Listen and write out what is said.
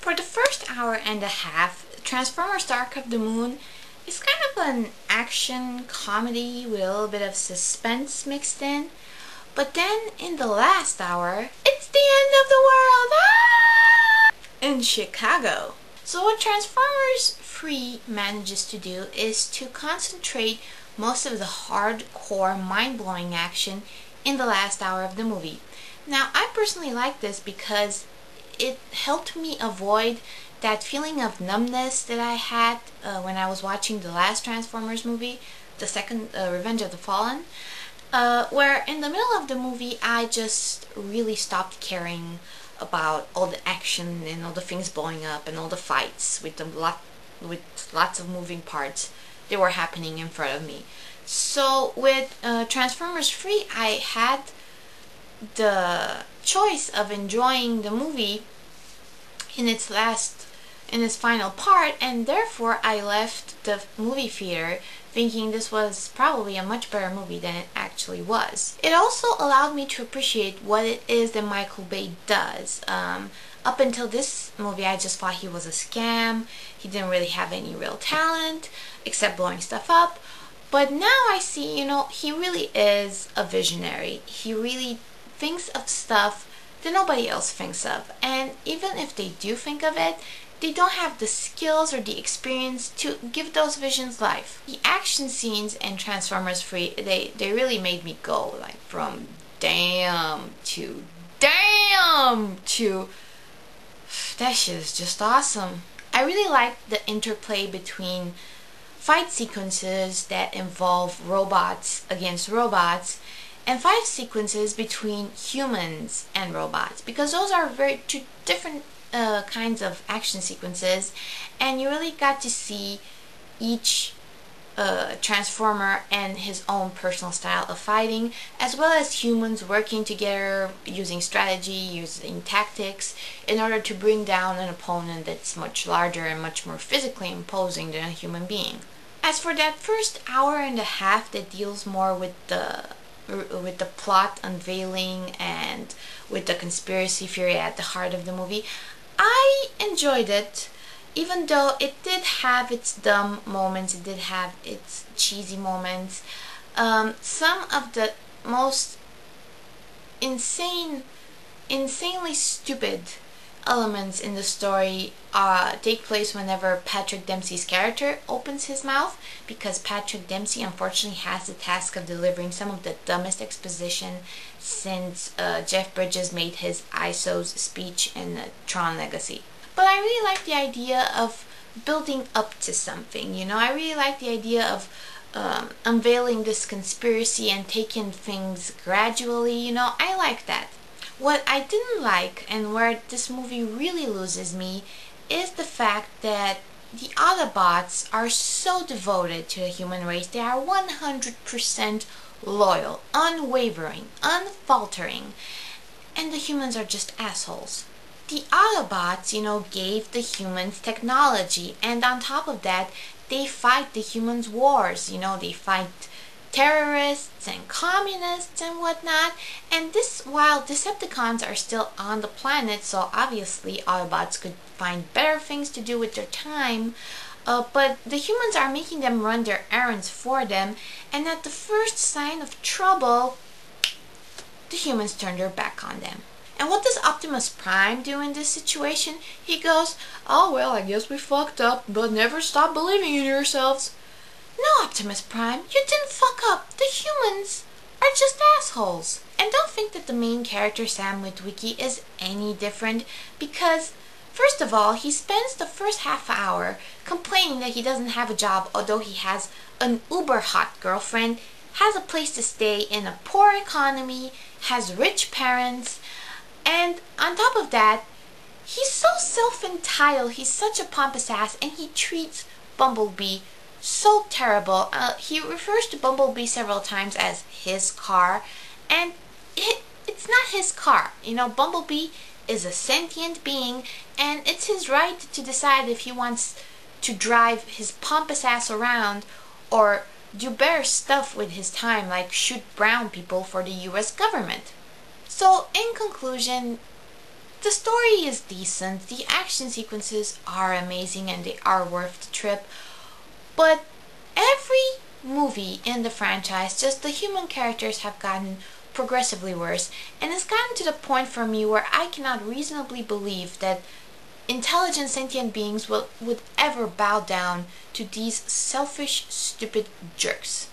For the first hour and a half, Transformers Dark of the Moon is kind of an action comedy with a little bit of suspense mixed in. But then in the last hour, it's the end of the world! Ah! In Chicago. So what Transformers Free manages to do is to concentrate most of the hardcore, mind-blowing action in the last hour of the movie. Now, I personally like this because it helped me avoid that feeling of numbness that I had when I was watching the last Transformers movie, the second Revenge of the Fallen, where in the middle of the movie I just really stopped caring about all the action and all the things blowing up and all the fights with lots of moving parts that were happening in front of me. So with Transformers Free, I had the choice of enjoying the movie in its final part, and therefore I left the movie theater thinking this was probably a much better movie than it actually was. It also allowed me to appreciate what it is that Michael Bay does. Up until this movie, I just thought he was a scam. He didn't really have any real talent except blowing stuff up. But now I see, he really is a visionary. He really thinks of stuff that nobody else thinks of. And even if they do think of it, they don't have the skills or the experience to give those visions life. The action scenes in Transformers Free, they really made me go like from damn to damn to that shit is just awesome. I really like the interplay between fight sequences that involve robots against robots and fight sequences between humans and robots, because those are two different kinds of action sequences, and you really got to see each Transformer and his own personal style of fighting, as well as humans working together, using strategy, using tactics, in order to bring down an opponent that's much larger and much more physically imposing than a human being. As for that first hour and a half that deals more with the plot unveiling and with the conspiracy theory at the heart of the movie, I enjoyed it, even though it did have its dumb moments, it did have its cheesy moments. Some of the most insanely stupid elements in the story take place whenever Patrick Dempsey's character opens his mouth, because Patrick Dempsey unfortunately has the task of delivering some of the dumbest exposition since Jeff Bridges made his ISO's speech in Tron Legacy. But I really like the idea of building up to something, I really like the idea of unveiling this conspiracy and taking things gradually, I like that. What I didn't like, and where this movie really loses me, is the fact that the Autobots are so devoted to the human race. They are 100% loyal, unwavering, unfaltering, and the humans are just assholes. The Autobots, gave the humans technology, and on top of that, they fight the humans' wars. They fight terrorists and communists and whatnot, and while Decepticons are still on the planet, so obviously Autobots could find better things to do with their time, but the humans are making them run their errands for them, and at the first sign of trouble, the humans turn their back on them. And what does Optimus Prime do in this situation? He goes, "Oh well, I guess we fucked up, but never stop believing in yourselves." No, Optimus Prime, you didn't fuck up. The humans are just assholes. And don't think that the main character, Sam Witwicky, is any different, because first of all, he spends the first half hour complaining that he doesn't have a job, although he has an uber hot girlfriend, has a place to stay in a poor economy, has rich parents, and on top of that, he's so self-entitled, he's such a pompous ass, and he treats Bumblebee so terrible. He refers to Bumblebee several times as his car, and it's not his car. Bumblebee is a sentient being, and it's his right to decide if he wants to drive his pompous ass around or do better stuff with his time, like shoot brown people for the US government. So in conclusion, The story is decent, the action sequences are amazing, and they are worth the trip, but every movie in the franchise, just the human characters have gotten progressively worse, and it's gotten to the point for me where I cannot reasonably believe that intelligent sentient beings would ever bow down to these selfish, stupid jerks.